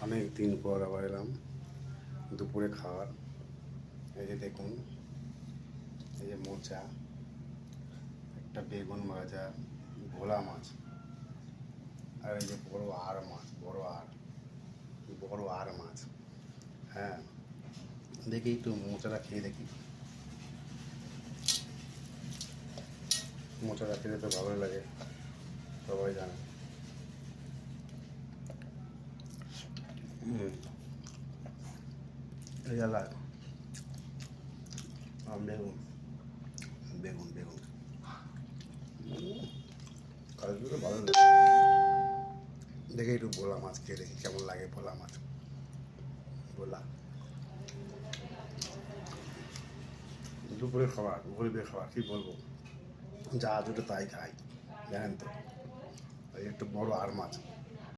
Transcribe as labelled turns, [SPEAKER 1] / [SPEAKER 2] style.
[SPEAKER 1] অনেক দিন পর আবার এলাম দুপুরে খাওয়ার। এই যে দেখুন, এই যে মোচা, একটা বেগুন ভাজা, ভোলা মাছ, আর এই যে বড় আর মাছ, বড় আর মাছ। হ্যাঁ, দেখি একটু মোচাটা খেয়ে দেখি। মোচাটা খেতে তো ভালোই লাগে, সবাই জানে। এই জ্বালা বেগুন বেগুন বেগুন কালকে তো ভালো লাগে। দেখে একটু ভোলা মাছ খেয়ে দেখি কেমন লাগে। ভোলা মাছ, ভোলা দুপুরে খাবার, গরিবের খাবার কী বলবো, যা দুটো তাই খাই, জানেন তো। এই একটু বড় আর মাছ,